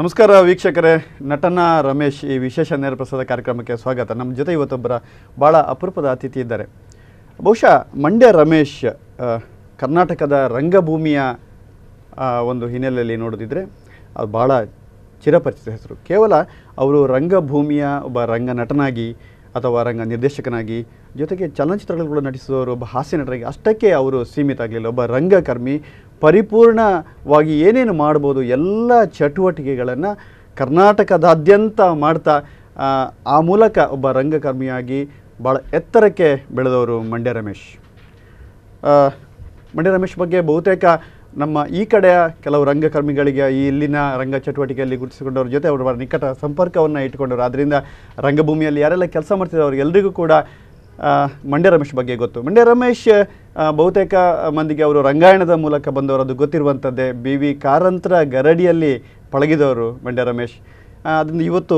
ನಮಸ್ಕಾರ ವೀಕ್ಷಕರೇ, ನಟನ ರಮೇಶ್ ಈ ವಿಶೇಷ ನೇರ ಪ್ರಸಾದ ಕಾರ್ಯಕ್ರಮಕ್ಕೆ ಸ್ವಾಗತ. ನಮ್ಮ ಜೊತೆ ಇವತ್ತೊಬ್ಬರ ಭಾಳ ಅಪರೂಪದ ಅತಿಥಿ ಇದ್ದಾರೆ. ಬಹುಶಃ ಮಂಡ್ಯ ರಮೇಶ್ ಕರ್ನಾಟಕದ ರಂಗಭೂಮಿಯ ಒಂದು ಹಿನ್ನೆಲೆಯಲ್ಲಿ ನೋಡೋದಿದ್ರೆ ಅದು ಭಾಳ ಚಿರಪರಿಚಿತ ಹೆಸರು. ಕೇವಲ ಅವರು ರಂಗಭೂಮಿಯ ಒಬ್ಬ ರಂಗ ನಟನಾಗಿ ಅಥವಾ ರಂಗ ನಿರ್ದೇಶಕನಾಗಿ, ಜೊತೆಗೆ ಚಲನಚಿತ್ರಗಳು ಕೂಡ ನಟಿಸಿದವರು, ಒಬ್ಬ ಹಾಸ್ಯ ನಟರಾಗಿ ಅಷ್ಟಕ್ಕೆ ಅವರು ಸೀಮಿತ ಆಗಲಿಲ್ಲ. ಒಬ್ಬ ರಂಗಕರ್ಮಿ, ಪರಿಪೂರ್ಣವಾಗಿ ಏನೇನು ಮಾಡ್ಬೋದು ಎಲ್ಲ ಚಟುವಟಿಕೆಗಳನ್ನು ಕರ್ನಾಟಕದಾದ್ಯಂತ ಮಾಡ್ತಾ ಆ ಮೂಲಕ ಒಬ್ಬ ರಂಗಕರ್ಮಿಯಾಗಿ ಭಾಳ ಎತ್ತರಕ್ಕೆ ಬೆಳೆದವರು ಮಂಡ್ಯ ರಮೇಶ್. ಮಂಡ್ಯ ರಮೇಶ್ ಬಗ್ಗೆ ಬಹುತೇಕ ನಮ್ಮ ಈ ಕಡೆಯ ಕೆಲವು ರಂಗಕರ್ಮಿಗಳಿಗೆ ಇಲ್ಲಿನ ರಂಗ ಚಟುವಟಿಕೆಯಲ್ಲಿ ಗುರುತಿಸಿಕೊಂಡವ್ರ ಜೊತೆ ಅವರ ನಿಕಟ ಸಂಪರ್ಕವನ್ನು ಇಟ್ಕೊಂಡವರು. ಆದ್ದರಿಂದ ರಂಗಭೂಮಿಯಲ್ಲಿ ಯಾರೆಲ್ಲ ಕೆಲಸ ಮಾಡ್ತಿದ್ದಾರೆ ಅವರಿಗೆಲ್ಲರಿಗೂ ಕೂಡ ಮಂಡ್ಯ ರಮೇಶ್ ಬಗ್ಗೆ ಗೊತ್ತು. ಮಂಡ್ಯ ರಮೇಶ್ ಬಹುತೇಕ ಮಂದಿಗೆ ಅವರು ರಂಗಾಯಣದ ಮೂಲಕ ಬಂದವರು, ಅದು ಗೊತ್ತಿರುವಂಥದ್ದೇ. BV ಕಾರಂತರ ಗರಡಿಯಲ್ಲಿ ಪಳಗಿದವರು ಮಂಡ್ಯ ರಮೇಶ್. ಅದರಿಂದ ಇವತ್ತು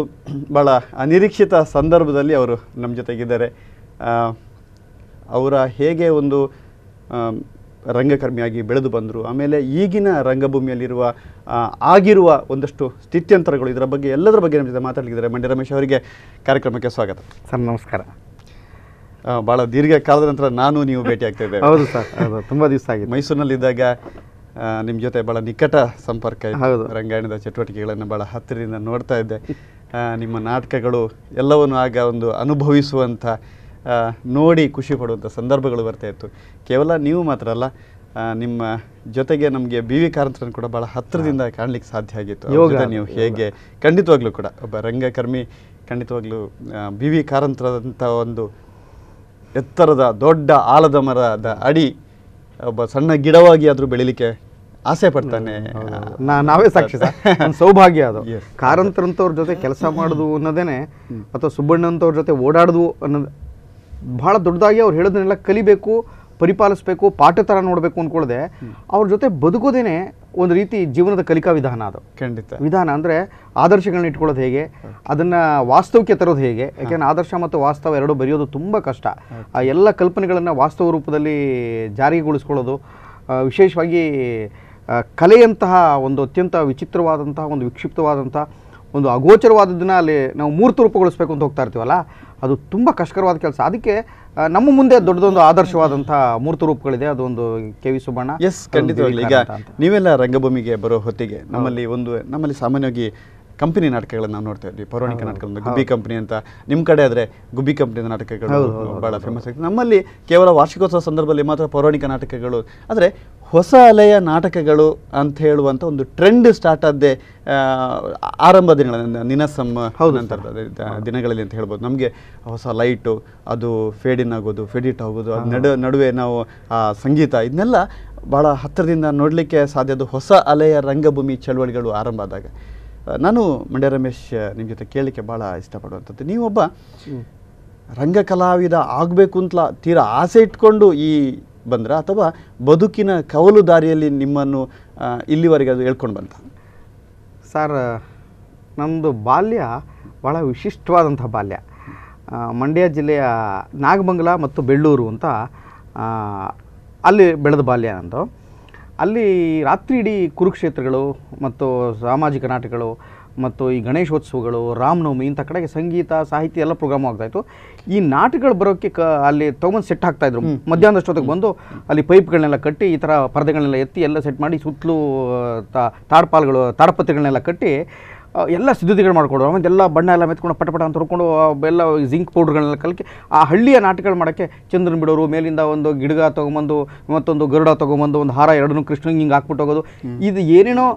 ಭಾಳ ಅನಿರೀಕ್ಷಿತ ಸಂದರ್ಭದಲ್ಲಿ ಅವರು ನಮ್ಮ ಜೊತೆಗಿದ್ದಾರೆ. ಅವರ ಹೇಗೆ ಒಂದು ರಂಗಕರ್ಮಿಯಾಗಿ ಬೆಳೆದು ಬಂದರು, ಆಮೇಲೆ ಈಗಿನ ರಂಗಭೂಮಿಯಲ್ಲಿರುವ ಆಗಿರುವ ಒಂದಷ್ಟು ಸ್ಥಿತ್ಯಂತರಗಳು, ಇದರ ಬಗ್ಗೆ ಎಲ್ಲದರ ಬಗ್ಗೆ ನಮ್ಮ ಜೊತೆ ಮಾತಾಡಲಿದ್ದಾರೆ. ಮಂಡ್ಯ ರಮೇಶ್ ಅವರಿಗೆ ಕಾರ್ಯಕ್ರಮಕ್ಕೆ ಸ್ವಾಗತ. ಸರ್ ನಮಸ್ಕಾರ. ಭಾಳ ದೀರ್ಘ ಕಾಲದ ನಂತರ ನಾನು ನೀವು ಭೇಟಿ ಆಗ್ತಾ ಇದ್ದೇವೆ. ಹೌದು ಸರ್, ಹೌದು, ತುಂಬ ದಿವಸ ಆಗಿದೆ. ಮೈಸೂರಿನಲ್ಲಿದ್ದಾಗ ನಿಮ್ಮ ಜೊತೆ ಭಾಳ ನಿಕಟ ಸಂಪರ್ಕ ಇದೆ. ರಂಗಾಯಣದ ಚಟುವಟಿಕೆಗಳನ್ನು ಭಾಳ ಹತ್ತಿರದಿಂದ ನೋಡ್ತಾ ಇದ್ದೆ. ನಿಮ್ಮ ನಾಟಕಗಳು ಎಲ್ಲವನ್ನು ಆಗ ಒಂದು ಅನುಭವಿಸುವಂಥ, ನೋಡಿ ಖುಷಿ ಪಡುವಂಥ ಸಂದರ್ಭಗಳು ಬರ್ತಾ ಇತ್ತು. ಕೇವಲ ನೀವು ಮಾತ್ರ ಅಲ್ಲ, ನಿಮ್ಮ ಜೊತೆಗೆ ನಮಗೆ BV ಕಾರಂತರನ್ನು ಕೂಡ ಭಾಳ ಹತ್ತಿರದಿಂದ ಕಾಣಲಿಕ್ಕೆ ಸಾಧ್ಯ ಆಗಿತ್ತು. ನೀವು ಹೇಗೆ, ಖಂಡಿತವಾಗ್ಲೂ ಕೂಡ ಒಬ್ಬ ರಂಗಕರ್ಮಿ, ಖಂಡಿತವಾಗ್ಲೂ BV ಕಾರಂತರಂಥ ಒಂದು ಎತ್ತರದ ದೊಡ್ಡ ಆಲದ ಮರದ ಅಡಿ ಒಬ್ಬ ಸಣ್ಣ ಗಿಡವಾಗಿ ಆದರೂ ಬೆಳಿಲಿಕ್ಕೆ ಆಸೆ ಪಡ್ತಾನೆ. ನಾವೇ ಸಾಕ್ಷಿ ಸರ್. ಸೌಭಾಗ್ಯ ಅದು. ಕಾರಂತರಂಥವ್ರ ಜೊತೆ ಕೆಲಸ ಮಾಡೋದು ಅನ್ನೋದೇನೆ, ಅಥವಾ ಸುಬ್ಬಣ್ಣಂಥವ್ರ ಜೊತೆ ಓಡಾಡೋದು ಅನ್ನೋದು ಭಾಳ ದೊಡ್ಡದಾಗಿ ಅವ್ರು ಹೇಳೋದನ್ನೆಲ್ಲ ಕಲಿಬೇಕು, ಪರಿಪಾಲಿಸಬೇಕು, ಪಾಠ ಥರ ನೋಡಬೇಕು ಅಂದ್ಕೊಳ್ಳದೆ ಅವ್ರ ಜೊತೆ ಬದುಕೋದೇನೆ ಒಂದು ರೀತಿ ಜೀವನದ ಕಲಿಕಾ ವಿಧಾನ. ಅದು ಖಂಡಿತ ವಿಧಾನ ಅಂದರೆ ಆದರ್ಶಗಳನ್ನ ಇಟ್ಕೊಳ್ಳೋದು ಹೇಗೆ, ಅದನ್ನು ವಾಸ್ತವಕ್ಕೆ ತರೋದು ಹೇಗೆ. ಯಾಕೆಂದರೆ ಆದರ್ಶ ಮತ್ತು ವಾಸ್ತವ ಎರಡೂ ಬರೆಯೋದು ತುಂಬ ಕಷ್ಟ. ಆ ಎಲ್ಲ ಕಲ್ಪನೆಗಳನ್ನು ವಾಸ್ತವ ರೂಪದಲ್ಲಿ ಜಾರಿಗೊಳಿಸ್ಕೊಳ್ಳೋದು, ವಿಶೇಷವಾಗಿ ಕಲೆಯಂತಹ ಒಂದು ಅತ್ಯಂತ ವಿಚಿತ್ರವಾದಂತಹ, ಒಂದು ವಿಕ್ಷಿಪ್ತವಾದಂಥ, ಒಂದು ಅಗೋಚರವಾದದ್ದನ್ನು ಅಲ್ಲಿ ನಾವು ಮೂರ್ತ ರೂಪಗೊಳಿಸ್ಬೇಕು ಅಂತ ಹೋಗ್ತಾ ಇರ್ತೀವಲ್ಲ, ಅದು ತುಂಬ ಕಷ್ಟಕರವಾದ ಕೆಲಸ. ಅದಕ್ಕೆ ನಮ್ಮ ಮುಂದೆ ದೊಡ್ಡದೊಂದು ಆದರ್ಶವಾದಂಥ ಮೂರ್ತ ರೂಪಗಳಿದೆ. ಅದೊಂದು KV ಸುಬ್ಬಣ್ಣ. ಎಸ್, ಖಂಡಿತವಾಗ್ಲಿ. ಈಗ ನೀವೆಲ್ಲ ರಂಗಭೂಮಿಗೆ ಬರೋ ಹೊತ್ತಿಗೆ ನಮ್ಮಲ್ಲಿ ಸಾಮಾನ್ಯವಾಗಿ ಕಂಪನಿ ನಾಟಕಗಳನ್ನು ನಾವು ನೋಡ್ತಾ ಇದ್ವಿ. ಪೌರಾಣಿಕ ನಾಟಕಗಳನ್ನು ಗುಬ್ಬಿ ಕಂಪನಿ ಅಂತ, ನಿಮ್ಮ ಕಡೆ ಆದರೆ ಗುಬ್ಬಿ ಕಂಪನಿಯ ನಾಟಕಗಳು ಭಾಳ ಫೇಮಸ್ ಆಗ್ತದೆ. ನಮ್ಮಲ್ಲಿ ಕೇವಲ ವಾರ್ಷಿಕೋತ್ಸವ ಸಂದರ್ಭದಲ್ಲಿ ಮಾತ್ರ ಪೌರಾಣಿಕ ನಾಟಕಗಳು. ಆದರೆ ಹೊಸ ಅಲೆಯ ನಾಟಕಗಳು ಅಂತ ಹೇಳುವಂಥ ಒಂದು ಟ್ರೆಂಡ್ ಸ್ಟಾರ್ಟ್ ಆದ್ದೇ ಆರಂಭ ದಿನಗಳಲ್ಲಿ, ನಿನಸಮ್ಮ ನಂತರದ ದಿನಗಳಲ್ಲಿ ಅಂತ ಹೇಳ್ಬೋದು. ನಮಗೆ ಹೊಸ ಲೈಟು, ಅದು ಫೇಡಿನ್ ಆಗೋದು, ಫೇಡಿಟ್ ಆಗೋದು, ಅದು ನಡುವೆ ನಾವು ಸಂಗೀತ, ಇದನ್ನೆಲ್ಲ ಭಾಳ ಹತ್ತಿರದಿಂದ ನೋಡಲಿಕ್ಕೆ ಸಾಧ್ಯ. ಅದು ಹೊಸ ಅಲೆಯ ರಂಗಭೂಮಿ ಚಳವಳಿಗಳು ಆರಂಭ ಆದಾಗ ನಾನು ಮಂಡ್ಯ ರಮೇಶ್ ನಿಮ್ಮ ಜೊತೆ ಕೇಳಲಿಕ್ಕೆ ಭಾಳ ಇಷ್ಟಪಡುವಂಥದ್ದು, ನೀವೊಬ್ಬ ರಂಗ ಕಲಾವಿದ ಆಗಬೇಕು ಅಂತ ತೀರಾ ಆಸೆ ಇಟ್ಕೊಂಡು ಬಂದ್ರ, ಅಥವಾ ಬದುಕಿನ ಕವಲು ದಾರಿಯಲ್ಲಿ ನಿಮ್ಮನ್ನು ಇಲ್ಲಿವರೆಗೆ ಅದು ಹೇಳ್ಕೊಂಡು ಬಂತ? ಸರ್, ನಮ್ಮದು ಬಾಲ್ಯ ಭಾಳ ವಿಶಿಷ್ಟವಾದಂಥ ಬಾಲ್ಯ. ಮಂಡ್ಯ ಜಿಲ್ಲೆಯ ನಾಗಮಂಗಲ ಮತ್ತು ಬೆಳ್ಳೂರು ಅಂತ ಅಲ್ಲಿ ಬೆಳೆದ ಬಾಲ್ಯ ನಂದು. ಅಲ್ಲಿ ರಾತ್ರಿ ಇಡೀ ಕುರುಕ್ಷೇತ್ರಗಳು ಮತ್ತು ಸಾಮಾಜಿಕ ನಾಟಕಗಳು ಮತ್ತು ಈ ಗಣೇಶೋತ್ಸವಗಳು, ರಾಮನವಮಿ ಇಂಥ ಕಡೆಗೆ ಸಂಗೀತ, ಸಾಹಿತ್ಯ ಎಲ್ಲ ಪ್ರೋಗ್ರಾಮ್ ಆಗ್ತಾಯಿತ್ತು. ಈ ನಾಟಕಗಳು ಬರೋಕ್ಕೆ ಅಲ್ಲಿ ತೊಗೊಂಡು ಸೆಟ್ ಹಾಕ್ತಾಯಿದ್ರು. ಮಧ್ಯಾಹ್ನದಷ್ಟೊತ್ತಿಗೆ ಬಂದು ಅಲ್ಲಿ ಪೈಪ್ಗಳನ್ನೆಲ್ಲ ಕಟ್ಟಿ, ಈ ಥರ ಪರದೆಗಳನ್ನೆಲ್ಲ ಎತ್ತಿ ಎಲ್ಲ ಸೆಟ್ ಮಾಡಿ, ಸುತ್ತಲೂ ತಾಡಪತ್ರೆಗಳನ್ನೆಲ್ಲ ಕಟ್ಟಿ ಎಲ್ಲ ಸಿದ್ಧತೆಗಳು ಮಾಡಿಕೊಡೋರು. ಆಮೇಲೆ ಎಲ್ಲ ಬಣ್ಣ ಎಲ್ಲ ಮೆತ್ಕೊಂಡು ಪಟ ಅಂತ ಹುರ್ಕೊಂಡು ಎಲ್ಲ ಜಿಂಕ್ ಪೌಡ್ರ್ಗಳನ್ನೆಲ್ಲ ಕಲಕಿ ಆ ಹಳ್ಳಿಯ ನಾಟಕಗಳು ಮಾಡೋಕ್ಕೆ ಚಂದ್ರನ ಬಿಡೋರು, ಮೇಲಿಂದ ಒಂದು ಗಿಡಗ ತೊಗೊಂಬಂದು, ಮತ್ತೊಂದು ಗರುಡ ತೊಗೊಂಬಂದು, ಒಂದು ಹಾರ ಎರಡನ್ನೂ ಕೃಷ್ಣಂಗೆ ಹಿಂಗೆ ಹಾಕ್ಬಿಟ್ಟು ಹೋಗೋದು. ಇದು ಏನೇನೋ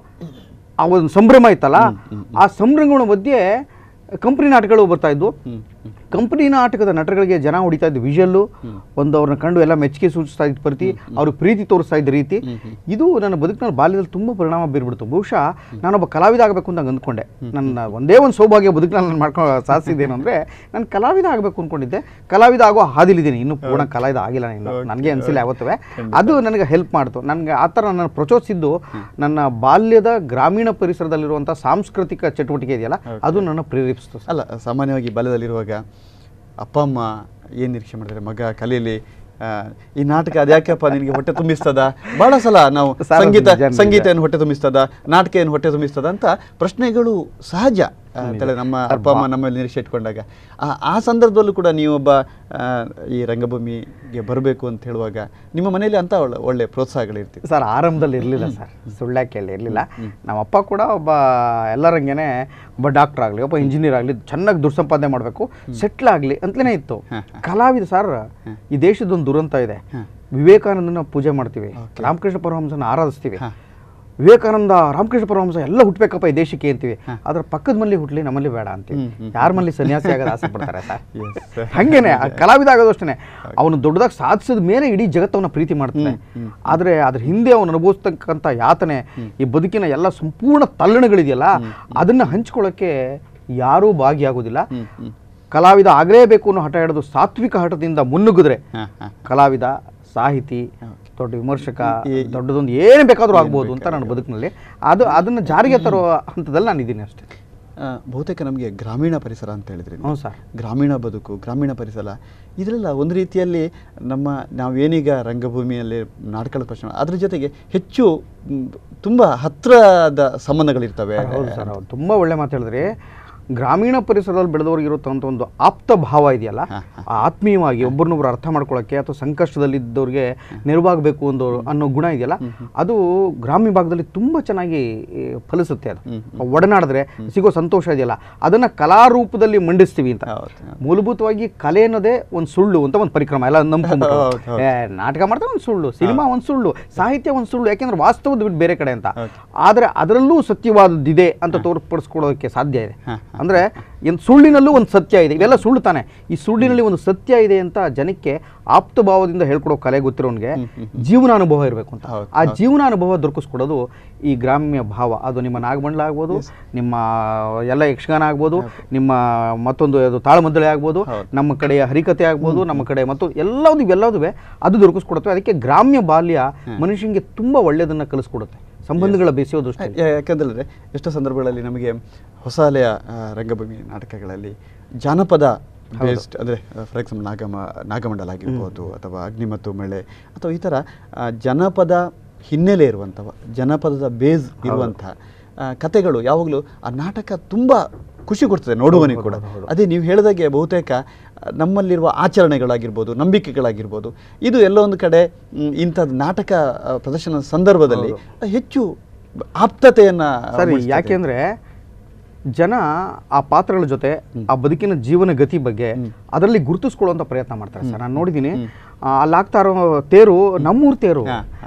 ಆ ಒಂದು ಸಂಭ್ರಮ ಇತ್ತಲ್ಲ, ಆ ಸಂಭ್ರಮಗಳ ಮಧ್ಯೆ ಕಂಪ್ನಿ ನಾಟಕಗಳು ಬರ್ತಾಯಿದ್ವು. ಕಂಪ್ನಿ ನಾಟಕದ ನಟರುಗಳಿಗೆ ಜನ ಹೊಡಿತಾ ಇದ್ದು ವಿಷಲ್ಲು, ಒಂದು ಅವ್ರನ್ನ ಕಂಡು ಎಲ್ಲ ಮೆಚ್ಚುಗೆ ಸೂಚಿಸ್ತಾ ಇದ್ದ ಪ್ರತಿ, ಅವ್ರಿಗೆ ಪ್ರೀತಿ ತೋರಿಸ್ತಾ ಇದ್ದ ರೀತಿ, ಇದು ನನ್ನ ಬದುಕಿನ ಬಾಲ್ಯದಲ್ಲಿ ತುಂಬ ಪರಿಣಾಮ ಬೀರ್ಬಿಡ್ತು. ಬಹುಶಃ ನಾನೊಬ್ಬ ಕಲಾವಿದ ಆಗಬೇಕು ಅಂತ ಅಂದ್ಕೊಂಡೆ. ನನ್ನ ಒಂದೇ ಒಂದು ಸೌಭಾಗ್ಯ ಬದುಕಿನಲ್ಲಿ ನಾನು ಮಾಡ್ಕೊಂಡು ಸಾಧಿಸಿದ್ದೇನು ಅಂದರೆ, ನಾನು ಕಲಾವಿದ ಆಗಬೇಕು ಅಂದ್ಕೊಂಡಿದ್ದೆ. ಕಲಾವಿದ ಆಗೋ ಹಾದಿಲಿದ್ದೀನಿ, ಇನ್ನೂ ಪೂರ್ಣ ಕಲಾವಿದ ಆಗಿಲ್ಲ, ಇನ್ನು ನನಗೆ ಅನಿಸಿಲ್ಲ ಯಾವತ್ತೂ. ಅದು ನನಗೆ ಹೆಲ್ಪ್ ಮಾಡ್ತು. ನನಗೆ ಆ ಥರ ನನ್ನ ಪ್ರಚೋದಿಸಿದ್ದು ನನ್ನ ಬಾಲ್ಯದ ಗ್ರಾಮೀಣ ಪರಿಸರದಲ್ಲಿರುವಂಥ ಸಾಂಸ್ಕೃತಿಕ ಚಟುವಟಿಕೆ ಇದೆಯಲ್ಲ, ಅದು ನನ್ನ ಪ್ರೇರೇಪಿಸ್ತು. ಅಲ್ಲ, ಸಾಮಾನ್ಯವಾಗಿ ಬಾಲ್ಯದಲ್ಲಿರುವಾಗ ಅಪ್ಪ ಅಮ್ಮ ಏನು ನಿರೀಕ್ಷೆ ಮಾಡ್ತಾರೆ, ಮಗ ಕಲೀಲಿ, ಈ ನಾಟಕ ಅದ್ಯಾಕಪ್ಪ ನಿನಗೆ ಹೊಟ್ಟೆ ತುಂಬಿಸ್ತದ, ಬಹಳ ಸಲ ನಾವು ಸಂಗೀತ ಏನು ಹೊಟ್ಟೆ ತುಂಬಿಸ್ತದ, ನಾಟಕ ಏನು ಹೊಟ್ಟೆ ತುಂಬಿಸ್ತದ ಅಂತ ಪ್ರಶ್ನೆಗಳು ಸಹಜ ಅಂತೇಳಿ ನಮ್ಮ ಅಪ್ಪ ಅಮ್ಮ ನಮ್ಮಲ್ಲಿ ನಿರೀಕ್ಷೆ ಇಟ್ಕೊಂಡಾಗ ಆ ಸಂದರ್ಭದಲ್ಲೂ ಕೂಡ ನೀವೊಬ್ಬ ಈ ರಂಗಭೂಮಿಗೆ ಬರಬೇಕು ಅಂತ ಹೇಳುವಾಗ ನಿಮ್ಮ ಮನೆಯಲ್ಲಿ ಅಂತ ಒಳ್ಳೆ ಪ್ರೋತ್ಸಾಹಗಳಿರ್ತಿತ್ತು? ಸರ್ ಆರಂಭದಲ್ಲಿ ಇರಲಿಲ್ಲ ಸರ್, ಸುಳ್ಳಾಕೆ ಇರಲಿಲ್ಲ. ನಮ್ಮ ಅಪ್ಪ ಕೂಡ ಒಬ್ಬ ಎಲ್ಲರಂಗೆನೆ ಒಬ್ಬ ಡಾಕ್ಟರ್ ಆಗಲಿ, ಒಬ್ಬ ಇಂಜಿನಿಯರ್ ಆಗಲಿ, ಚೆನ್ನಾಗಿ ದುಡ್ಡು ಸಂಪಾದನೆ ಮಾಡಬೇಕು, ಸೆಟ್ಲ್ ಆಗಲಿ ಅಂತಲೇ ಇತ್ತು. ಕಲಾವಿದ ಸರ್, ಈ ದೇಶದೊಂದು ದುರಂತ ಇದೆ. ವಿವೇಕಾನಂದನ ಪೂಜೆ ಮಾಡ್ತೀವಿ, ರಾಮಕೃಷ್ಣ ಪರಮಹಂಸನ ಆರಾಧಿಸ್ತೀವಿ, ವಿವೇಕಾನಂದ ರಾಮಕೃಷ್ಣ ಪರಮಹಂಸ ಎಲ್ಲ ಹುಟ್ಟಬೇಕಪ್ಪ ಈ ದೇಶಕ್ಕೆ ಅಂತೀವಿ. ಅದ್ರ ಪಕ್ಕದ ಮಲ್ಲಿ ಹುಟ್ಲಿ, ನಮ್ಮಲ್ಲಿ ಬೇಡ ಅಂತೀವಿ. ಯಾರ ಮಲ್ಲಿ ಸನ್ಯಾಸಿ ಆಗೋದು ಆಸೆ ಪಡ್ತಾರೆ ಸರ್. ಹಂಗೇನೆ ಕಲಾವಿದ ಆಗೋದು ಅಷ್ಟೇ. ಅವನು ದೊಡ್ಡದಾಗಿ ಸಾಧಿಸಿದ ಮೇಲೆ ಇಡೀ ಜಗತ್ತವನ್ನ ಪ್ರೀತಿ ಮಾಡ್ತಾನೆ. ಆದರೆ ಅದ್ರ ಹಿಂದೆ ಅವನು ಅನುಭವಿಸ್ತಕ್ಕಂಥ ಯಾತನೆ, ಈ ಬದುಕಿನ ಎಲ್ಲ ಸಂಪೂರ್ಣ ತಲ್ಲಣಗಳಿದೆಯಲ್ಲ, ಅದನ್ನ ಹಂಚ್ಕೊಳ್ಳೋಕ್ಕೆ ಯಾರೂ ಭಾಗಿಯಾಗೋದಿಲ್ಲ. ಕಲಾವಿದ ಆಗಲೇಬೇಕು ಅನ್ನೋ ಹಠ ಹಿಡಿದು ಸಾತ್ವಿಕ ಹಠದಿಂದ ಮುನ್ನುಗ್ಗಿದ್ರೆ ಕಲಾವಿದ, ಸಾಹಿತಿ, ದೊಡ್ಡ ವಿಮರ್ಶಕ, ದೊಡ್ಡದೊಂದು ಏನು ಬೇಕಾದರೂ ಆಗ್ಬೋದು ಅಂತ ನನ್ನ ಬದುಕಿನಲ್ಲಿ ಅದನ್ನು ಜಾರಿಗೆ ತರುವ ಹಂತದಲ್ಲಿ ನಾನು ಇದ್ದೀನಿ ಅಷ್ಟೇ. ಬಹುತೇಕ ನಮಗೆ ಗ್ರಾಮೀಣ ಪರಿಸರ ಅಂತ ಹೇಳಿದ್ರಿ. ಹ್ಞೂ ಸರ್. ಗ್ರಾಮೀಣ ಬದುಕು, ಗ್ರಾಮೀಣ ಪರಿಸರ ಇದರೆಲ್ಲ ಒಂದು ರೀತಿಯಲ್ಲಿ ನಾವೇನೀಗ ರಂಗಭೂಮಿಯಲ್ಲಿ ನಾಟಕದ ಪ್ರಶ್ನೆ, ಅದ್ರ ಜೊತೆಗೆ ಹೆಚ್ಚು ತುಂಬ ಹತ್ತಿರದ ಸಂಬಂಧಗಳಿರ್ತವೆ. ಹೌದು ಸರ್, ಹೌದು, ತುಂಬ ಒಳ್ಳೆ ಮಾತು ಹೇಳಿದ್ರಿ. ಗ್ರಾಮೀಣ ಪರಿಸರದಲ್ಲಿ ಬೆಳೆದವ್ರಿಗೆ ಇರುತ್ತಂಥ ಒಂದು ಆಪ್ತ ಭಾವ ಇದೆಯಲ್ಲ, ಆತ್ಮೀಯವಾಗಿ ಒಬ್ಬರನ್ನೊಬ್ರು ಅರ್ಥ ಮಾಡ್ಕೊಳ್ಳೋಕ್ಕೆ ಅಥವಾ ಸಂಕಷ್ಟದಲ್ಲಿದ್ದವ್ರಿಗೆ ನೆರವಾಗಬೇಕು ಅನ್ನೋ ಗುಣ ಇದೆಯಲ್ಲ, ಅದು ಗ್ರಾಮೀಣ ಭಾಗದಲ್ಲಿ ತುಂಬ ಚೆನ್ನಾಗಿ ಫಲಿಸುತ್ತೆ. ಅದು ಒಡನಾಡಿದ್ರೆ ಸಿಗೋ ಸಂತೋಷ ಇದೆಯಲ್ಲ, ಅದನ್ನು ಕಲಾರೂಪದಲ್ಲಿ ಮಂಡಿಸ್ತೀವಿ ಅಂತ. ಮೂಲಭೂತವಾಗಿ ಕಲೆ ಅನ್ನೋದೇ ಒಂದು ಸುಳ್ಳು ಅಂತ ಒಂದು ಪರಿಕ್ರಮ ಎಲ್ಲ ನಂಬ್ಕೊಂಡು ನಾಟಕ ಮಾಡ್ತಾರೆ, ಒಂದು ಸುಳ್ಳು, ಸಿನಿಮಾ ಒಂದು ಸುಳ್ಳು, ಸಾಹಿತ್ಯ ಒಂದು ಸುಳ್ಳು, ಯಾಕೆಂದ್ರೆ ವಾಸ್ತವದ ಬಿಟ್ಟು ಬೇರೆ ಕಡೆ ಅಂತ. ಆದರೆ ಅದರಲ್ಲೂ ಸತ್ಯವಾದದ್ದಿದೆ ಅಂತ ತೋರ್ಪಡಿಸ್ಕೊಳ್ಳೋದಕ್ಕೆ ಸಾಧ್ಯ ಇದೆ. ಅಂದರೆ ಸುಳ್ಳಿನಲ್ಲೂ ಒಂದು ಸತ್ಯ ಇದೆ, ಇವೆಲ್ಲ ಸುಳ್ಳು ತಾನೆ. ಈ ಸುಳ್ಳಿನಲ್ಲಿ ಒಂದು ಸತ್ಯ ಇದೆ ಅಂತ ಜನಕ್ಕೆ ಆಪ್ತ ಭಾವದಿಂದ ಹೇಳ್ಕೊಡೋ ಕಲೆ ಗೊತ್ತಿರೋನ್ಗೆ ಜೀವನಾನುಭವ ಇರಬೇಕು ಅಂತ. ಆ ಜೀವನಾನುಭವ ದೊರಕಿಸ್ಕೊಡೋದು ಈ ಗ್ರಾಮ್ಯ ಭಾವ. ಅದು ನಿಮ್ಮ ನಾಗಮಂಡಲ ಆಗ್ಬೋದು, ನಿಮ್ಮ ಎಲ್ಲ ಯಕ್ಷಗಾನ ಆಗ್ಬೋದು, ನಿಮ್ಮ ಮತ್ತೊಂದು ಅದು ತಾಳಮದ್ದಳೆ ಆಗ್ಬೋದು, ನಮ್ಮ ಕಡೆಯ ಹರಿಕತೆ ಆಗ್ಬೋದು, ನಮ್ಮ ಕಡೆ ಮತ್ತು ಎಲ್ಲದೂ ಅದು ದೊರಕಿಸ್ಕೊಡುತ್ತೆ. ಅದಕ್ಕೆ ಗ್ರಾಮ್ಯ ಬಾಲ್ಯ ಮನುಷ್ಯನಿಗೆ ತುಂಬ ಒಳ್ಳೆಯದನ್ನು ಕಲಿಸ್ಕೊಡುತ್ತೆ, ಸಂಬಂಧಗಳ ಬೆಸೆಯೋ ದೃಷ್ಟಿ. ಯಾಕಂದರೆ ಎಷ್ಟೋ ಸಂದರ್ಭಗಳಲ್ಲಿ ನಮಗೆ ಹೊಸ ಅಲೆಯ ರಂಗಭೂಮಿ ನಾಟಕಗಳಲ್ಲಿ ಜಾನಪದ ಬೇಸ್ಡ್, ಅಂದರೆ ಫಾರ್ ಎಕ್ಸಾಂಪಲ್ ನಾಗಮಂಡಲ ಆಗಿರ್ಬೋದು, ಅಥವಾ ಅಗ್ನಿ ಮತ್ತು ಮಳೆ, ಅಥವಾ ಈ ಥರ ಜನಪದ ಹಿನ್ನೆಲೆ ಇರುವಂಥವು, ಜನಪದದ ಬೇಸ್ ಇರುವಂಥ ಕತೆಗಳು ಯಾವಾಗಲೂ ಆ ನಾಟಕ ತುಂಬ ಖುಷಿ ಕೊಡ್ತದೆ ನೋಡುವನಿಗೆ ಕೂಡ. ಅದೇ ನೀವು ಹೇಳಿದಾಗೆ ಬಹುತೇಕ ನಮ್ಮಲ್ಲಿರುವ ಆಚರಣೆಗಳಾಗಿರ್ಬೋದು, ನಂಬಿಕೆಗಳಾಗಿರ್ಬೋದು, ಇದು ಎಲ್ಲೋ ಒಂದು ಕಡೆ ಇಂಥದ್ದು ನಾಟಕ ಪ್ರದರ್ಶನದ ಸಂದರ್ಭದಲ್ಲಿ ಹೆಚ್ಚು ಆಪ್ತತೆಯನ್ನು. ಸರಿ, ಯಾಕೆಂದರೆ ಜನ ಆ ಪಾತ್ರಗಳ ಜೊತೆ ಆ ಬದುಕಿನ ಜೀವನ ಗತಿ ಬಗ್ಗೆ ಅದರಲ್ಲಿ ಗುರುತಿಸ್ಕೊಳ್ಳುವಂಥ ಪ್ರಯತ್ನ ಮಾಡ್ತಾರೆ ಸರ್. ನಾನು ನೋಡಿದ್ದೀನಿ, ಅಲ್ಲಿ ಆಗ್ತಾ ಇರೋ ತೇರು ನಮ್ಮೂರು ತೇರು,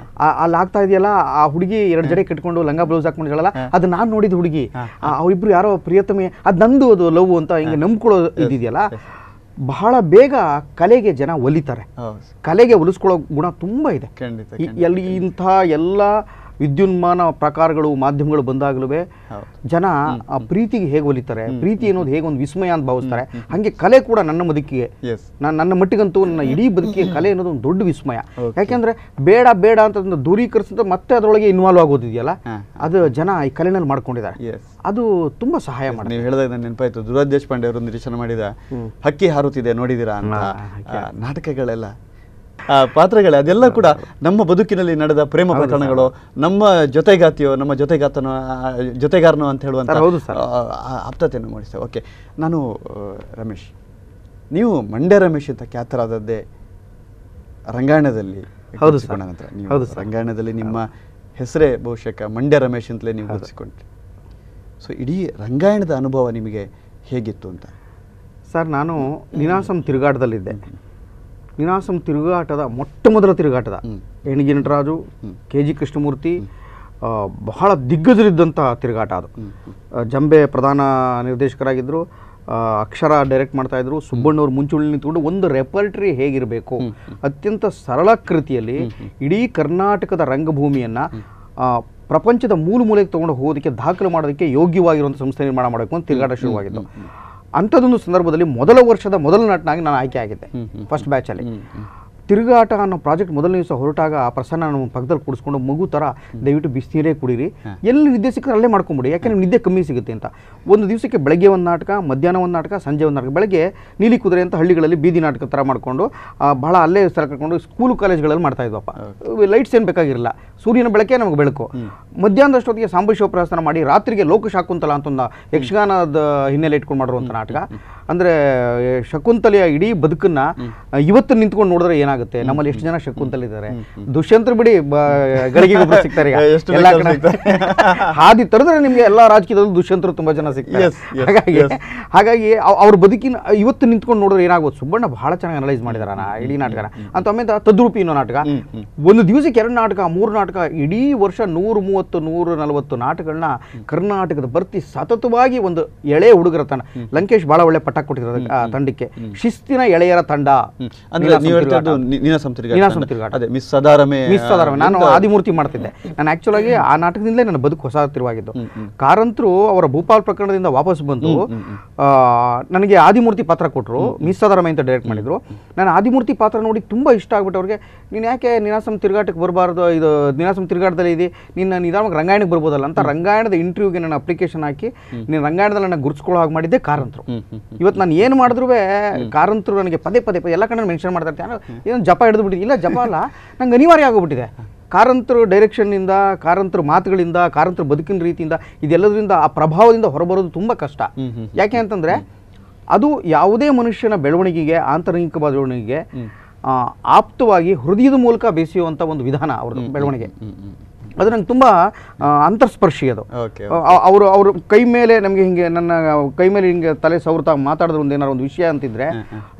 ಅಲ್ಲಿ ಆಗ್ತಾ ಇದೆಯಲ್ಲ, ಆ ಹುಡುಗಿ 2 ಜಡೆ ಕಟ್ಕೊಂಡು ಲಂಗ ಬ್ಲೌಸ್ ಹಾಕೊಂಡಿದ್ದಾಳಲ್ಲ, ಅದು ನಾನು ನೋಡಿದ ಹುಡುಗಿ, ಅವರಿಬ್ರು ಯಾರೋ ಪ್ರಿಯತಮೆ, ಅದು ನಂದು, ಅದು ಲವ್ ಅಂತ ಹಿಂಗೆ ನಂಬ್ಕೊಳ್ಳೋ ಇದಿದೆಯಲ್ಲ, ಬಹಳ ಬೇಗ ಕಲೆಗೆ ಜನ ಒಲಿತಾರೆ. ಕಲೆಗೆ ಒಲಿಸ್ಕೊಳ್ಳೋ ಗುಣ ತುಂಬ ಇದೆ. ಎಲ್ಲಿ ಇಂಥ ಎಲ್ಲ ವಿದ್ಯುನ್ಮಾನ ಪ್ರಕಾರಗಳು ಮಾಧ್ಯಮಗಳು ಬಂದಾಗಲೂ ಜನ ಆ ಪ್ರೀತಿಗೆ ಹೇಗೆ ಒಲಿತಾರೆ, ಪ್ರೀತಿ ಅನ್ನೋದು ಹೇಗೆ ಒಂದು ವಿಸ್ಮಯ ಅಂತ ಭಾವಿಸ್ತಾರೆ, ಹಾಗೆ ಕಲೆ ಕೂಡ ನನ್ನ ಬದುಕಿಗೆ, ನನ್ನ ಮಟ್ಟಿಗಂತೂ ನನ್ನ ಇಡೀ ಬದುಕಿಗೆ ಕಲೆ ಅನ್ನೋದು ಒಂದು ದೊಡ್ಡ ವಿಸ್ಮಯ. ಯಾಕೆಂದ್ರೆ ಬೇಡ ಬೇಡ ಅಂತ ದೂರೀಕರಿಸಿದ್ರೆ ಮತ್ತೆ ಅದರೊಳಗೆ ಇನ್ವಾಲ್ವ್ ಆಗೋದಿದೆಯಲ್ಲ, ಅದು ಜನ ಈ ಕಲೆನಲ್ಲಿ ಮಾಡ್ಕೊಂಡಿದ್ದಾರೆ. ಅದು ತುಂಬಾ ಸಹಾಯ ಮಾಡಿ. ನೀವು ಹೇಳಿದಾಗ ನನ್ನ ನೆನಪಾಯ್ತು, ದುರಾದ್ ದೇಶಪಾಂಡೆ ಅವರು ನಿರ್ದೇಶನ ಮಾಡಿದ ಹಕ್ಕಿ ಹಾರುತ್ತಿದೆ ನೋಡಿದಿರಾ ಅಂತ ನಾಟಕಗಳೆಲ್ಲ, ಪಾತ್ರಗಳೇ ಅದೆಲ್ಲ ಕೂಡ ನಮ್ಮ ಬದುಕಿನಲ್ಲಿ ನಡೆದ ಪ್ರೇಮ ಪ್ರಕರಣಗಳು, ನಮ್ಮ ಜೊತೆಗಾತಿಯೋ ನಮ್ಮ ಜೊತೆಗಾರನೋ ಅಂತ ಹೇಳುವಂಥ ಆಪ್ತತೆಯನ್ನು ಮೂಡಿಸ್ತೇವೆ. ಓಕೆ, ನಾನು ರಮೇಶ್, ನೀವು ಮಂಡ್ಯ ರಮೇಶ್ ಅಂತ ಖ್ಯಾತರಾದದ್ದೇ ರಂಗಾಯಣದಲ್ಲಿ. ಹೌದು ನಂತರ ನೀವು ರಂಗಾಯಣದಲ್ಲಿ ನಿಮ್ಮ ಹೆಸರೇ ಬಹುಶಃ ಮಂಡ್ಯ ರಮೇಶ್ ಅಂತಲೇ ನೀವು ಗುರುತಿಸಿಕೊಂಡ್ರಿ. ಸೊ ಇಡೀ ರಂಗಾಯಣದ ಅನುಭವ ನಿಮಗೆ ಹೇಗಿತ್ತು ಅಂತ? ಸರ್, ನಾನು ನೀನಾಸಂ ತಿರುಗಾಟದಲ್ಲಿದ್ದೆ. ನೀನಾಸಂ ತಿರುಗಾಟದ ಮೊಟ್ಟಮೊದಲ ತಿರುಗಾಟದ ಎಣಿಗಿ ನಟರಾಜು, KG ಕೃಷ್ಣಮೂರ್ತಿ ಬಹಳ ದಿಗ್ಗಜರಿದ್ದಂಥ ತಿರುಗಾಟ ಅದು. ಜಂಬೆ ಪ್ರಧಾನ ನಿರ್ದೇಶಕರಾಗಿದ್ದರು, ಅಕ್ಷರ ಡೈರೆಕ್ಟ್ ಮಾಡ್ತಾಯಿದ್ರು, ಸುಬ್ಬಣ್ಣವ್ರು ಮುಂಚೂಣಿ ನಿಂತ್ಕೊಂಡು ಒಂದು ರೆಪರ್ಟರಿ ಹೇಗಿರಬೇಕು, ಅತ್ಯಂತ ಸರಳ ಕೃತಿಯಲ್ಲಿ ಇಡೀ ಕರ್ನಾಟಕದ ರಂಗಭೂಮಿಯನ್ನು ಪ್ರಪಂಚದ ಮೂಲೆಗೆ ತೊಗೊಂಡು ಹೋಗೋದಕ್ಕೆ, ದಾಖಲು ಮಾಡೋದಕ್ಕೆ ಯೋಗ್ಯವಾಗಿರುವಂಥ ಸಂಸ್ಥೆ ನಿರ್ಮಾಣ ಮಾಡಬೇಕು ಅಂತ ತಿರುಗಾಟ ಶುರುವಾಗಿದ್ದು. ಅಂಥದ್ದೊಂದು ಸಂದರ್ಭದಲ್ಲಿ ಮೊದಲ ವರ್ಷದ ಮೊದಲ ನಟನಾಗಿ ನಾನು ಆಯ್ಕೆ ಆಗಿದ್ದೆ ಫಸ್ಟ್ ಬ್ಯಾಚಲ್ಲಿ. ತಿರುಗಾಟ ಅನ್ನೋ ಪ್ರಾಜೆಕ್ಟ್ ಮೊದಲನೇ ದಿವಸ ಹೊರಟಾಗ ಪ್ರಸನ್ನ ನಮ್ಮ ಪಕ್ಕದಲ್ಲಿ ಕೂಡಿಸ್ಕೊಂಡು ಮಗು ಥರ ದಯವಿಟ್ಟು ಬಿಸಿನೀರೇ ಕುಡೀರಿ, ಎಲ್ಲಿ ನಿದ್ದೆ ಸಿಕ್ಕರೆ ಅಲ್ಲೇ ಮಾಡ್ಕೊಂಬಿಡಿ, ಯಾಕೆಂದ್ರೆ ನಿದ್ದೆ ಕಮ್ಮಿ ಸಿಗುತ್ತೆ ಅಂತ. ಒಂದು ದಿವಸಕ್ಕೆ ಬೆಳಗ್ಗೆ ಒಂದು ನಾಟಕ, ಮಧ್ಯಾಹ್ನ ಒಂದು ನಾಟಕ, ಸಂಜೆ ಒಂದು ನಾಟಕ. ಬೆಳಗ್ಗೆ ನೀಲಿ ಕುದುರೆ ಅಂತ ಹಳ್ಳಿಗಳಲ್ಲಿ ಬೀದಿ ನಾಟಕ ಥರ ಮಾಡಿಕೊಂಡು ಭಾಳ ಅಲ್ಲೇ ಸ್ಥಳ ಕರ್ಕೊಂಡು ಸ್ಕೂಲು ಕಾಲೇಜ್ಗಳಲ್ಲಿ ಮಾಡ್ತಾ ಇದ್ವಪ್ಪ. ಲೈಟ್ಸ್ ಏನು ಬೇಕಾಗಿರಲಿಲ್ಲ, ಸೂರ್ಯನ ಬೆಳಕೆ ನಮಗೆ ಬೆಳಕು. ಮಧ್ಯಾಹ್ನದಷ್ಟೊತ್ತಿಗೆ ಸಾಂಬ ಶಿವಪ್ರಹಸನ ಮಾಡಿ ರಾತ್ರಿಗೆ ಲೋಕಶಾಕುಂತಲ ಅಂತ ಒಂದು ಯಕ್ಷಗಾನದ ಹಿನ್ನೆಲೆ ಇಟ್ಕೊಂಡು ಮಾಡಿರುವಂಥ ನಾಟಕ. ಅಂದರೆ ಶಕುಂತಲೆಯ ಇಡೀ ಬದುಕನ್ನು ಇವತ್ತು ನಿಂತ್ಕೊಂಡು ನೋಡಿದ್ರೆ ಏನಾಗುತ್ತೆ, ನಮ್ಮಲ್ಲಿ ಎಷ್ಟು ಜನ ಶಕುಂತಲಿದ್ದಾರೆ, ದುಷ್ಯಂತರು ಬಿಡಿ ಗಳಿಗೆ ಸಿಗ್ತಾರೆ, ಎಲ್ಲ ಕಡೆ ಹಾದಿ ತರದ್ರೆ ನಿಮಗೆ ಎಲ್ಲ ರಾಜಕೀಯದಲ್ಲೂ ದುಷ್ಯಂತರು ತುಂಬಾ ಜನ ಸಿಗ್ತಾರೆ. ಹಾಗಾಗಿ ಅವ್ರ ಬದುಕಿನ ಇವತ್ತು ನಿಂತ್ಕೊಂಡು ನೋಡಿದ್ರೆ ಏನಾಗುತ್ತೆ. ಸುಬ್ಬಣ್ಣ ಬಹಳ ಚೆನ್ನಾಗಿ ಅನಲೈಸ್ ಮಾಡಿದಾರ ಇಡೀ ನಾಟಕನ. ಅಂತ ಆಮೇಲೆ ತದ್ರೂಪಿ ಅನ್ನೋ ನಾಟಕ, ಒಂದು ದಿವಸಕ್ಕೆ 2 ನಾಟಕ 3 ನಾಟಕ, ಇಡೀ ವರ್ಷ 130-140 ನಾಟಕಗಳನ್ನ ಕರ್ನಾಟಕದ ಬರ್ತಿ ಸತತವಾಗಿ ಒಂದು ಎಳೆ ಹುಡುಗರ ತಂಡ. ಲಂಕೇಶ್ ಬಹಳ ಒಳ್ಳೆ ಪಟ್ಟ ಕೊಟ್ಟಿರೋದು ತಂಡಕ್ಕೆ, ಶಿಸ್ತಿನ ಎಳೆಯರ ತಂಡ. ನಾನು ಆದಿಮೂರ್ತಿ ಮಾಡ್ತಿದ್ದೆ. ನಾನು ಆಕ್ಚುಲ್ ಆಗಿ ಆ ನಾಟಕದಿಂದಲೇ ನನ್ನ ಬದುಕು ಹೊಸ ತಿರುವಾಗಿದ್ದು. ಕಾರಂತರು ಅವರ ಭೂಪಾಲ್ ಪ್ರಕರಣದಿಂದ ವಾಪಸ್ ಬಂದು ನನಗೆ ಆದಿಮೂರ್ತಿ ಪಾತ್ರ ಕೊಟ್ಟರು, ಮಿಸ್ ಸದಾರಮೆ ಅಂತ ಡೈರೆಕ್ಟ್ ಮಾಡಿದ್ರು. ನಾನು ಆದಿಮೂರ್ತಿ ಪಾತ್ರ ನೋಡಿ ತುಂಬಾ ಇಷ್ಟ ಆಗ್ಬಿಟ್ಟು ಅವ್ರಿಗೆ, ನೀನು ಯಾಕೆ ನಿನಾಸಂ ತಿರುಗಾಟಕ್ಕೆ ಬರಬಾರ್ದು, ಇದು ನಿನಾಸಂ ತಿರುಗಾಟದಲ್ಲಿ ಇದೆ, ನಿನ್ನ ನಿಧಾನವಾಗಿ ರಂಗಾಯಣಕ್ಕೆ ಬರ್ಬೋದಲ್ಲ ಅಂತ ರಂಗಾಯಣದ ಇಂಟರ್ವ್ಯೂಗೆ ನಾನು ಅಪ್ಲಿಕೇಶನ್ ಹಾಕಿ ನೀನು ರಂಗಾಯಣದಲ್ಲಿ ನನ್ನ ಗುರುತಿಸ್ಕೊಳ್ಳೋ ಹಾಗೆ ಮಾಡಿದ್ದೆ ಕಾರಂತರು. ಇವತ್ತು ನಾನು ಏನು ಮಾಡಿದ್ರು ಕಾರಂತರು ನನಗೆ ಪದೇ ಎಲ್ಲ ಕಡೆ ಮೆನ್ಷನ್ ಮಾಡ್ತಾ ಇರ್ತಾರೆ, ಏನು ಜಪ ಹಿಡಿದು ಬಿಟ್ಟಿದೆ. ಇಲ್ಲ, ಜಪ ಅಲ್ಲ, ನಂಗೆ ಅನಿವಾರ್ಯ ಆಗೋಗ್ಬಿಟ್ಟಿದೆ. ಕಾರಂತರು ಡೈರೆಕ್ಷನ್ನಿಂದ, ಕಾರಂತರು ಮಾತುಗಳಿಂದ, ಕಾರಂತರು ಬದುಕಿನ ರೀತಿಯಿಂದ, ಇದೆಲ್ಲದರಿಂದ ಆ ಪ್ರಭಾವದಿಂದ ಹೊರಬರೋದು ತುಂಬ ಕಷ್ಟ. ಯಾಕೆ ಅಂತಂದರೆ ಅದು ಯಾವುದೇ ಮನುಷ್ಯನ ಬೆಳವಣಿಗೆಗೆ, ಆಂತರಿಕ ಬೆಳವಣಿಗೆಗೆ ಆಪ್ತವಾಗಿ ಹೃದಯದ ಮೂಲಕ ಬೇಸಿಯುವಂಥ ಒಂದು ವಿಧಾನ ಅವ್ರದ್ದು ಬೆಳವಣಿಗೆ. ಅದು ನಂಗೆ ತುಂಬ ಅಂತರ್ಸ್ಪರ್ಶಿ. ಅದು ಅವರು ಕೈ ಮೇಲೆ ನಮಗೆ ಹಿಂಗೆ, ನನ್ನ ಕೈ ಮೇಲೆ ಹಿಂಗೆ ತಲೆ ಸವರ್ತಾ ಮಾತಾಡಿದ್ರೆ ಏನಾರು ಒಂದು ವಿಷಯ ಅಂತಿದ್ರೆ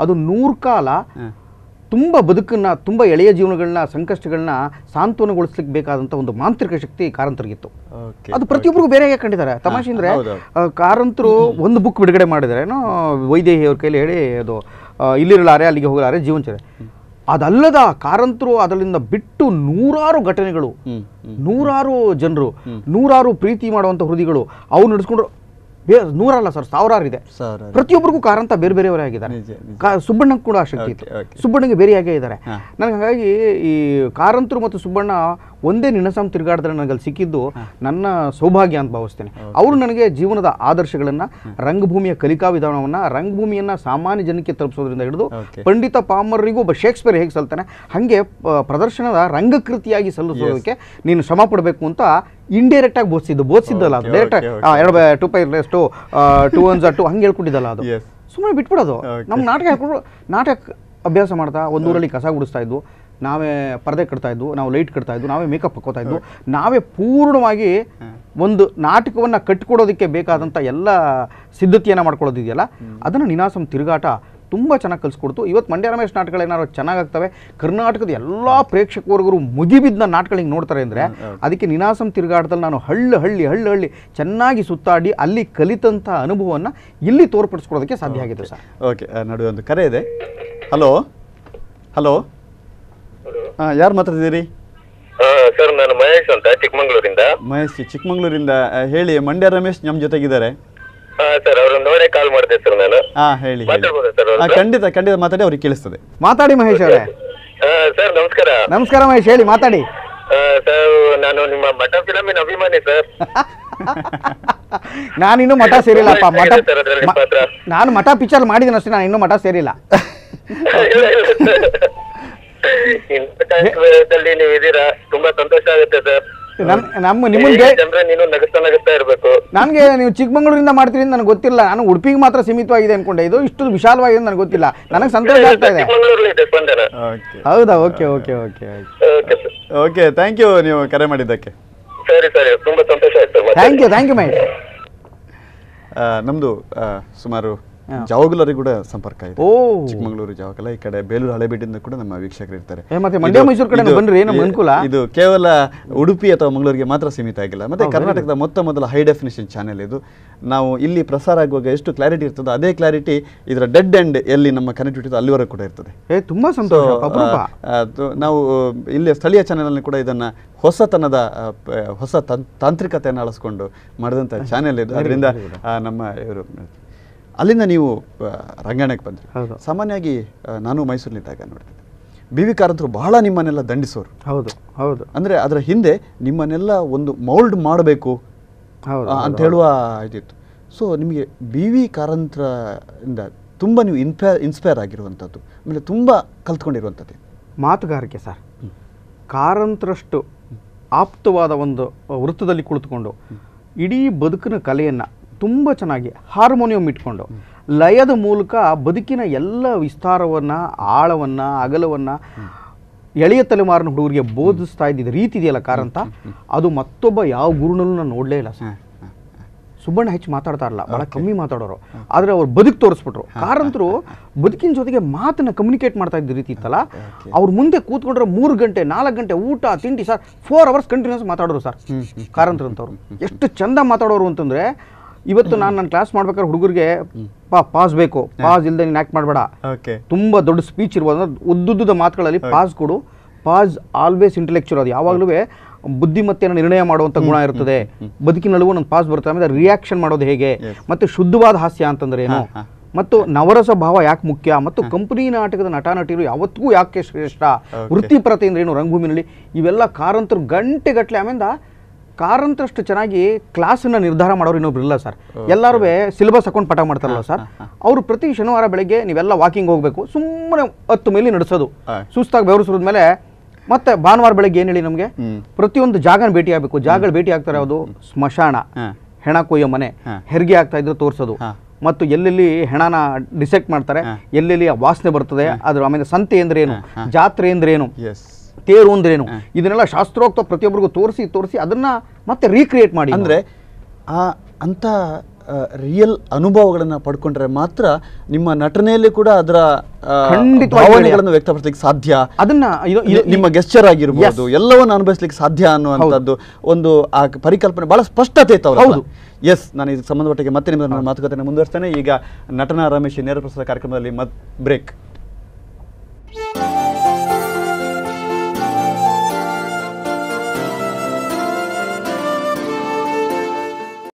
ಅದು 100 ಕಾಲ ತುಂಬ ಬದುಕನ್ನ, ತುಂಬ ಎಳೆಯ ಜೀವನಗಳನ್ನ, ಸಂಕಷ್ಟಗಳನ್ನ ಸಾಂತ್ವನಗೊಳಿಸ್ಲಿಕ್ಕೆ ಬೇಕಾದಂಥ ಒಂದು ಮಾಂತ್ರಿಕ ಶಕ್ತಿ ಕಾರಂತರಿಗಿತ್ತು. ಅದು ಪ್ರತಿಯೊಬ್ಬರಿಗೂ ಬೇರೆಯಾಗಿ ಕಂಡಿದ್ದಾರೆ. ತಮಾಷೆ ಅಂದರೆ ಕಾರಂತರು ಒಂದು ಬುಕ್ ಬಿಡುಗಡೆ ಮಾಡಿದ್ದಾರೆ, ಏನೋ ವೈದೇಹಿ ಅವ್ರ ಕೈಲಿ ಹೇಳಿ, ಅದು ಇಲ್ಲಿರಲಾರೆ ಅಲ್ಲಿಗೆ ಹೋಗಲಾರೆ ಜೀವನಚರ್ಯ. ಅದಲ್ಲದ ಕಾರಂತರು ಅದರಿಂದ ಬಿಟ್ಟು 100 ಘಟನೆಗಳು, 100 ಜನರು, 100 ಪ್ರೀತಿ ಮಾಡುವಂಥ ಹೃದಯಗಳು ಅವು ನಡೆಸ್ಕೊಂಡ್ರು. 100 ಅಲ್ಲ ಸರ್, 1000 ಇದೆ. ಪ್ರತಿಯೊಬ್ಬರಿಗೂ ಕಾರಂತ ಬೇರೆ ಬೇರೆಯವರೇ ಆಗಿದ್ದಾರೆ. ಸುಬ್ಬಣ್ಣಂಗೆ ಕೂಡ ಶಕ್ತಿ ಇತ್ತು, ಸುಬ್ಬಣ್ಣಗೆ ಬೇರೆಯಾಗೇ ಇದ್ದಾರೆ. ನನಗೆ ಹಾಗಾಗಿ ಈ ಕಾರಂತರು ಮತ್ತು ಸುಬ್ಬಣ್ಣ ಒಂದೇ ನಿನಸಂ ತಿರುಗಾಟದಲ್ಲಿ ನನಗೆ ಅಲ್ಲಿ ಸಿಕ್ಕಿದ್ದು ನನ್ನ ಸೌಭಾಗ್ಯ ಅಂತ ಭಾವಿಸ್ತೇನೆ. ಅವರು ನನಗೆ ಜೀವನದ ಆದರ್ಶಗಳನ್ನು, ರಂಗಭೂಮಿಯ ಕಲಿಕಾ ವಿಧಾನವನ್ನು, ರಂಗಭೂಮಿಯನ್ನು ಸಾಮಾನ್ಯ ಜನಕ್ಕೆ ತಲುಪಿಸೋದ್ರಿಂದ ಹಿಡಿದು ಪಂಡಿತ ಪಾಮರರಿಗೂ ಒಬ್ಬ ಶೇಕ್ಸ್ಪಿಯರ್ ಹೇಗೆ ಸಲ್ತಾನೆ ಹಾಗೆ ಪ್ರದರ್ಶನದ ರಂಗಕೃತಿಯಾಗಿ ಸಲ್ಲಿಸೋದಕ್ಕೆ ನೀನು ಶ್ರಮ ಪಡಬೇಕು ಅಂತ ಇಂಡೈರೆಕ್ಟ್ ಆಗಿ ಬೋಧಿಸಿದ್ದಲ್ಲ ಅದು. ಡೈರೆಕ್ಟ್ 2 2 2 1 2 ಹಂಗೆ ಹೇಳ್ಕೊಂಡಿದ್ದಲ್ಲ ಅದು. ಸುಮ್ಮನೆ ಬಿಟ್ಬಿಡೋದು. ನಮ್ಮ ನಾಟಕ ಹೇಳ್ಕೊಂಡು ನಾಟಕ ಅಭ್ಯಾಸ ಮಾಡ್ತಾ ಒಂದೂರಲ್ಲಿ ಕಸ ಗುಡಿಸ್ತಾ ಇದ್ವು, ನಾವೇ ಪರದೆ ಕಟ್ತಾ ಇದ್ವು, ನಾವು ಲೈಟ್ ಕಟ್ತಾ ಇದ್ವು, ನಾವೇ ಮೇಕಪ್ ಹಾಕೋತಾ ಇದ್ವು, ನಾವೇ ಪೂರ್ಣವಾಗಿ ಒಂದು ನಾಟಕವನ್ನು ಕಟ್ಟಿಕೊಡೋದಕ್ಕೆ ಬೇಕಾದಂಥ ಎಲ್ಲ ಸಿದ್ಧತೆಯನ್ನು ಮಾಡ್ಕೊಳ್ಳೋದಿದೆಯಲ್ಲ, ಅದನ್ನು ನಿನಾಸಂ ತಿರುಗಾಟ ತುಂಬ ಚೆನ್ನಾಗಿ ಕಲಿಸ್ಕೊಡ್ತು. ಇವತ್ತು ಮಂಡ್ಯ ರಮೇಶ್ ನಾಟಕಗಳೇನಾದ್ರು ಚೆನ್ನಾಗಾಗ್ತವೆ, ಕರ್ನಾಟಕದ ಎಲ್ಲ ಪ್ರೇಕ್ಷಕವರ್ಗರು ಮುಗಿಬಿದ್ದ ನಾಟಕಗಳಿಗೆ ನೋಡ್ತಾರೆ ಅಂದರೆ ಅದಕ್ಕೆ ನಿನಾಸಂ ತಿರುಗಾಟದಲ್ಲಿ ನಾನು ಹಳ್ಳಿ ಚೆನ್ನಾಗಿ ಸುತ್ತಾಡಿ ಅಲ್ಲಿ ಕಲಿತಂಥ ಅನುಭವವನ್ನು ಇಲ್ಲಿ ತೋರ್ಪಡಿಸ್ಕೊಡೋದಕ್ಕೆ ಸಾಧ್ಯ ಆಗಿದೆ ಸರ್. ಓಕೆ, ನಡುವೆ ಒಂದು ಕರೆ ಇದೆ. ಹಲೋ ಹಲೋ, ಯಾರು ಮಾತಾಡ್ತಿದ್ದೀರಿ? ಸರ್, ನಾನು ಮಹೇಶ್ ಅಂತ ಚಿಕ್ಕಮಂಗ್ಳೂರಿಂದ. ಮಹೇಶ್ ಚಿಕ್ಕಮಂಗ್ಳೂರಿಂದ, ಹೇಳಿ. ಮಂಡ್ಯ ರಮೇಶ್ ನಮ್ಮ ಜೊತೆಗಿದ್ದಾರೆ. ಸರ್, ಅವ್ರನ್ನ ನೋಡೇ ಕಾಲ್ ಮಾಡಿದೆ ಸರ್ ನಾನು. ಹೇಳಿ. ಖಂಡಿತ ಮಾತಾಡಿ, ಅವ್ರಿಗೆ ಕೇಳಿಸ್ತದೆ. ಮಾತಾಡಿ ಮಹೇಶ್ ಅವರೇ. ಸರ್ ನಮಸ್ಕಾರ. ನಮಸ್ಕಾರ ಮಹೇಶ್, ಹೇಳಿ, ಮಾತಾಡಿ. ಸರ್, ನಾನು ನಿಮ್ಮ ಮಠ ಫಿಲಮಿನ ಅಭಿಮಾನಿ ಸರ್. ನಾನಿನ್ನೂ ಮಠ ಸೇರಿಲ್ಲಪ್ಪ. ನಾನು ಮಠ ಪಿಕ್ಚರ್ ಮಾಡಿದ್ದೀನಿ ಅಷ್ಟೇ, ನಾನು ಇನ್ನೂ ಮಠ ಸೇರಿಲ್ಲ. ನೀವು ಇದೀರಾ, ತುಂಬಾ ಸಂತೋಷ ಆಗುತ್ತೆ ಸರ್. ನೀನು ನಗಸ್ತಾ ಇರಬೇಕು. ನನಗೆ ನೀವು ಚಿಕ್ಕಮಂಗ್ಳೂರಿಂದ ಮಾಡ್ತೀರಿ ಅಂತ ನನಗೆ ಗೊತ್ತಿಲ್ಲ. ನಾನು ಉಡುಪಿಗೆ ಮಾತ್ರ ಸೀಮಿತವಾಗಿದೆ ಅನ್ಕೊಂಡೆ, ಇದು ಇಷ್ಟು ವಿಶಾಲವಾಗಿದೆ ನನಗೆ ಗೊತ್ತಿಲ್ಲ. ನನಗೆ ಸಂತೋಷ ಆಗ್ತಾ ಇದೆ. ಹೌದಾ? Okay okay okay okay, thank you ನೀವು ಕರೆ ಮಾಡಿದ್ದಕ್ಕೆ. ಸರಿ ಸರಿ, ತುಂಬಾ ಸಂತೋಷ ಆಯ್ತು. Thank you Mahesh. ನಮ್ದು ಸುಮಾರು ಜಾವಗಲರಿಗೆ ಕೂಡ ಸಂಪರ್ಕ ಇದೆ. ಚಿಕ್ಕಮಗಳೂರು ಜಾವಗಲ, ಈ ಕಡೆ ಬೇಲೂರು ಹಳೆಬೀಡಿಂದ ಕೂಡ ನಮ್ಮ ವೀಕ್ಷಕರು ಇರ್ತಾರೆ. ಇದು ಕೇವಲ ಉಡುಪಿ ಅಥವಾ ಮಂಗಳೂರಿಗೆ ಮಾತ್ರ ಸೀಮಿತ ಆಗಿಲ್ಲ. ಮತ್ತೆ ಕರ್ನಾಟಕದ ಮೊದಲ ಹೈ ಡೆಫಿನಿಷನ್ ಚಾನೆಲ್ ಇದು. ನಾವು ಇಲ್ಲಿ ಪ್ರಸಾರ ಆಗುವಾಗ ಎಷ್ಟು ಕ್ಲಾರಿಟಿ ಇರ್ತದೋ ಅದೇ ಕ್ಲಾರಿಟಿ ಇದರ ಡೆಡ್ ಎಂಡ್ ಎಲ್ಲಿ ನಮ್ಮ ಕನೆಕ್ಟಿವಿಟಿ ಅಲ್ಲಿವರೆಗೂ ಕೂಡ ಇರ್ತದೆ. ತುಂಬಾ ಸಂತೋಷ. ನಾವು ಇಲ್ಲಿ ಸ್ಥಳೀಯ ಚಾನೆಲ್ ಕೂಡ ಇದನ್ನ ಹೊಸ ತಾಂತ್ರಿಕತೆಯನ್ನು ಅಳಿಸ್ಕೊಂಡು ಮಾಡಿದಂಥ ಚಾನೆಲ್ ಇದು. ಅದರಿಂದ ನಮ್ಮ ಇವರು ಅಲ್ಲಿಂದ ನೀವು ರಂಗಾಯಣಕ್ಕೆ ಬಂದ್ರಿ. ಸಾಮಾನ್ಯವಾಗಿ ನಾನು ಮೈಸೂರಿನಿದ್ದಾಗ ನೋಡ್ತಿದ್ದೆ, ಬಿ ವಿ ಕಾರಂತರು ಬಹಳ ನಿಮ್ಮನ್ನೆಲ್ಲ ದಂಡಿಸೋರು. ಹೌದು ಹೌದು. ಅಂದರೆ ಅದರ ಹಿಂದೆ ನಿಮ್ಮನ್ನೆಲ್ಲ ಒಂದು ಮೌಲ್ಡ್ ಮಾಡಬೇಕು ಅಂತ ಹೇಳುವ ಇದಿತ್ತು. ಸೊ ನಿಮಗೆ ಬಿ ವಿ ಕಾರಂತರಿಂದ ತುಂಬ ನೀವು ಇನ್ಸ್ಪೈರ್ ಆಗಿರುವಂಥದ್ದು, ಆಮೇಲೆ ತುಂಬ ಕಲ್ತ್ಕೊಂಡಿರುವಂಥದ್ದು ಮಾತುಗಾರಿಕೆ ಸರ್. ಕಾರಂತರಷ್ಟು ಆಪ್ತವಾದ ಒಂದು ವೃತ್ತದಲ್ಲಿ ಕುಳಿತುಕೊಂಡು ಇಡೀ ಬದುಕಿನ ಕಲೆಯನ್ನು ತುಂಬ ಚೆನ್ನಾಗಿ ಹಾರ್ಮೋನಿಯಂ ಇಟ್ಕೊಂಡು ಲಯದ ಮೂಲಕ ಬದುಕಿನ ಎಲ್ಲ ವಿಸ್ತಾರವನ್ನು, ಆಳವನ್ನು, ಅಗಲವನ್ನು ಎಳೆಯ ತಲೆಮಾರಿನ ಹುಡುಗರಿಗೆ ಬೋಧಿಸ್ತಾ ಇದ್ದಿದ್ದ ರೀತಿ ಇದೆಯಲ್ಲ ಕಾರಂತ, ಅದು ಮತ್ತೊಬ್ಬ ಯಾವ ಗುರುನಲ್ಲೂ ನಾನು ನೋಡಲೇ ಇಲ್ಲ ಸರ್. ಸುಬ್ಬಣ್ಣ ಹೆಚ್ಚು ಮಾತಾಡ್ತಾ ಇರಲ್ಲ, ಭಾಳ ಕಮ್ಮಿ ಮಾತಾಡೋರು, ಆದರೆ ಅವ್ರು ಬದುಕು ತೋರಿಸ್ಬಿಟ್ರು. ಕಾರಂತರು ಬದುಕಿನ ಜೊತೆಗೆ ಮಾತನ್ನು ಕಮ್ಯುನಿಕೇಟ್ ಮಾಡ್ತಾ ಇದ್ದ ರೀತಿ ಇತ್ತಲ್ಲ, ಅವ್ರ ಮುಂದೆ ಕೂತ್ಕೊಂಡ್ರೆ 3 ಗಂಟೆ 4 ಗಂಟೆ ಊಟ ತಿಂಡಿ ಸರ್ 4 ಅವರ್ಸ್ ಕಂಟಿನ್ಯೂಸ್ ಮಾತಾಡೋರು ಸರ್ ಕಾರಂತರು ಅಂತವ್ರು. ಎಷ್ಟು ಚಂದ ಮಾತಾಡೋರು ಅಂತಂದರೆ, ಇವತ್ತು ನನ್ನ ಕ್ಲಾಸ್ ಮಾಡ್ಬೇಕಾದ್ರೆ ಹುಡುಗರಿಗೆ ಪಾಸ್ ಬೇಕು, ಪಾಸ್ ಇಲ್ಲದೆ ನೀನು ಆ್ಯಕ್ಟ್ ಮಾಡಬೇಡ, ತುಂಬ ದೊಡ್ಡ ಸ್ಪೀಚ್ ಇರ್ಬೋದು ಅಂದ್ರೆ ಉದ್ದುದ್ದ ಮಾತುಗಳಲ್ಲಿ ಪಾಸ್ ಕೊಡು, ಪಾಸ್ ಆಲ್ವೇಸ್ ಇಂಟೆಲೆಕ್ಚುವಲ್, ಅದು ಯಾವಾಗಲೂ ಬುದ್ಧಿಮತ್ತೆಯನ್ನು ನಿರ್ಣಯ ಮಾಡುವಂಥ ಗುಣ ಇರ್ತದೆ, ಬದುಕಿನಲ್ಲೂ ಒಂದು ಪಾಸ್ ಬರುತ್ತೆ. ಆಮೇಲೆ ರಿಯಾಕ್ಷನ್ ಮಾಡೋದು ಹೇಗೆ, ಮತ್ತು ಶುದ್ಧವಾದ ಹಾಸ್ಯ ಅಂತಂದ್ರೆ ಏನು, ಮತ್ತು ನವರಸ ಭಾವ ಯಾಕೆ ಮುಖ್ಯ, ಮತ್ತು ಕಂಪನಿ ನಾಟಕದ ನಟ ನಟಿಯರು ಯಾವತ್ತಿಗೂ ಯಾಕೆ ಶ್ರೇಷ್ಠ, ವೃತ್ತಿಪರತೆ ಅಂದ್ರೆ ಏನು ರಂಗಭೂಮಿನಲ್ಲಿ, ಇವೆಲ್ಲ ಕಾರಂತರು ಗಂಟೆಗಟ್ಟಲೆ. ಆಮೇಲೆ ಕಾರಂತರಷ್ಟು ಚೆನ್ನಾಗಿ ಕ್ಲಾಸನ್ನು ನಿರ್ಧಾರ ಮಾಡೋರು ಇನ್ನೊಬ್ರು ಇಲ್ಲ ಸರ್. ಎಲ್ಲರೂ ಸಿಲೆಬಸ್ ಹಾಕೊಂಡು ಪಾಠ ಮಾಡ್ತಾರಲ್ಲ ಸರ್, ಅವರು ಪ್ರತಿ ಶನಿವಾರ ಬೆಳಗ್ಗೆ ನೀವೆಲ್ಲ ವಾಕಿಂಗ್ ಹೋಗಬೇಕು, ಸುಮ್ಮನೆ 10 ಮೈಲಿ ನಡೆಸೋದು, ಸುಸ್ತಾಗಿ ಬೆವರು ಸುರಿದ ಮೇಲೆ ಮತ್ತೆ ಭಾನುವಾರ ಬೆಳಗ್ಗೆ ಏನು ಹೇಳಿ ನಮಗೆ ಪ್ರತಿಯೊಂದು ಜಾಗನ ಭೇಟಿ ಆಗಬೇಕು. ಜಾಗಗಳು ಭೇಟಿ ಆಗ್ತಾರೆ, ಯಾವುದು ಸ್ಮಶಾನ, ಹೆಣ ಕೊಯ್ಯೋ ಮನೆ, ಹೆರಿಗೆ ಆಗ್ತಾ ಇದ್ರೆ ತೋರಿಸೋದು, ಮತ್ತು ಎಲ್ಲೆಲ್ಲಿ ಹೆಣನ ಡಿಸೆಕ್ಟ್ ಮಾಡ್ತಾರೆ, ಎಲ್ಲೆಲ್ಲಿ ವಾಸನೆ ಬರ್ತದೆ, ಅದ್ರ ಆಮೇಲೆ ಸಂತೆ ಅಂದ್ರೆ ಏನು, ಜಾತ್ರೆ ಅಂದ್ರೆ ಏನು, ತೇರು ಅಂದ್ರೇನು, ಇದನ್ನೆಲ್ಲ ಶಾಸ್ತ್ರೋಕ್ತ ಪ್ರತಿಯೊಬ್ಬರಿಗೂ ತೋರಿಸಿ ಅದನ್ನ ಮತ್ತೆ ರೀಕ್ರಿಯೇಟ್ ಮಾಡಿ. ಅಂದ್ರೆ ಅಂತ ರಿಯಲ್ ಅನುಭವಗಳನ್ನು ಪಡ್ಕೊಂಡ್ರೆ ಮಾತ್ರ ನಿಮ್ಮ ನಟನೆಯಲ್ಲಿ ಕೂಡ ಅದರ ಭಾವನೆಗಳನ್ನು ವ್ಯಕ್ತಪಡಿಸಲಿಕ್ಕೆ ಸಾಧ್ಯ, ಅದನ್ನ ನಿಮ್ಮ ಗೆಸ್ಚರ್ ಆಗಿರ್ಬೋದು ಎಲ್ಲವನ್ನು ಅನುಭವಿಸ್ಲಿಕ್ಕೆ ಸಾಧ್ಯ ಅನ್ನುವಂಥದ್ದು ಒಂದು ಆ ಪರಿಕಲ್ಪನೆ ಬಹಳ ಸ್ಪಷ್ಟತೆ ಇತ್ತು. ಹೌದು, ಎಸ್. ನಾನು ಇದಕ್ಕೆ ಸಂಬಂಧಪಟ್ಟಿಗೆ ಮತ್ತೆ ನಿಮ್ಮ ಮಾತುಕತೆಯನ್ನು ಮುಂದುವರಿಸ್ತೇನೆ. ಈಗ ನಟನಾ ರಮೇಶ್ ನೇರ ಪ್ರಸಾರ ಕಾರ್ಯಕ್ರಮದಲ್ಲಿ ಬ್ರೇಕ್.